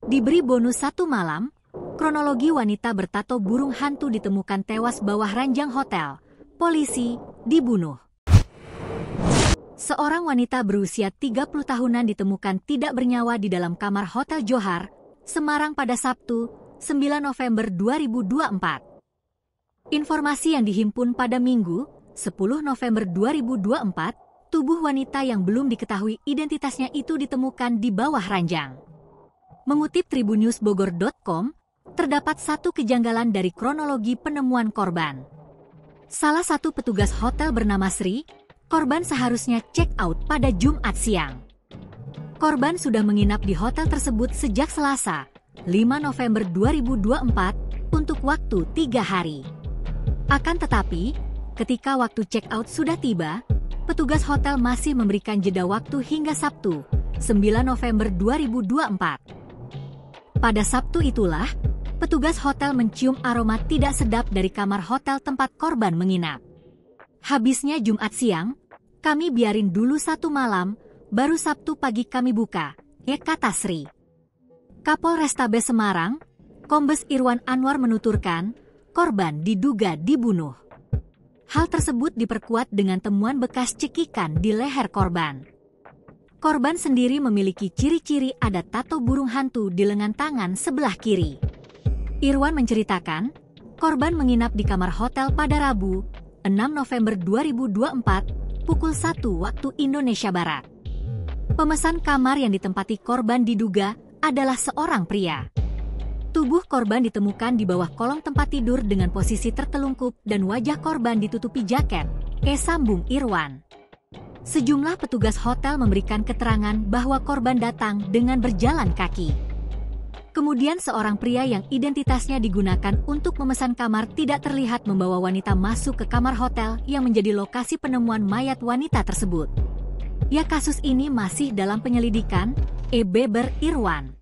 Diberi bonus 1 malam, kronologi wanita bertato burung hantu ditemukan tewas bawah ranjang hotel. Polisi dibunuh. Seorang wanita berusia 30 tahunan ditemukan tidak bernyawa di dalam kamar Hotel Johar, Semarang pada Sabtu, 9 November 2024. Informasi yang dihimpun pada Minggu, 10 November 2024, tubuh wanita yang belum diketahui identitasnya itu ditemukan di bawah ranjang. Mengutip tribunnewsbogor.com, terdapat satu kejanggalan dari kronologi penemuan korban. Salah satu petugas hotel bernama Sri, korban seharusnya check out pada Jumat siang. Korban sudah menginap di hotel tersebut sejak Selasa, 5 November 2024, untuk waktu 3 hari. Akan tetapi, ketika waktu check out sudah tiba, petugas hotel masih memberikan jeda waktu hingga Sabtu, 9 November 2024. Pada Sabtu itulah, petugas hotel mencium aroma tidak sedap dari kamar hotel tempat korban menginap. Habisnya Jumat siang, kami biarin dulu 1 malam, baru Sabtu pagi kami buka, kata Sri. Kapolrestabes Semarang, Kombes Irwan Anwar menuturkan, korban diduga dibunuh. Hal tersebut diperkuat dengan temuan bekas cekikan di leher korban. Korban sendiri memiliki ciri-ciri ada tato burung hantu di lengan tangan sebelah kiri. Irwan menceritakan, korban menginap di kamar hotel pada Rabu, 6 November 2024, pukul 1 waktu Indonesia Barat. Pemesan kamar yang ditempati korban diduga adalah seorang pria. Tubuh korban ditemukan di bawah kolong tempat tidur dengan posisi tertelungkup dan wajah korban ditutupi jaket, sambung Irwan. Sejumlah petugas hotel memberikan keterangan bahwa korban datang dengan berjalan kaki. Kemudian seorang pria yang identitasnya digunakan untuk memesan kamar tidak terlihat membawa wanita masuk ke kamar hotel yang menjadi lokasi penemuan mayat wanita tersebut. Ya, kasus ini masih dalam penyelidikan, Beber Irwan.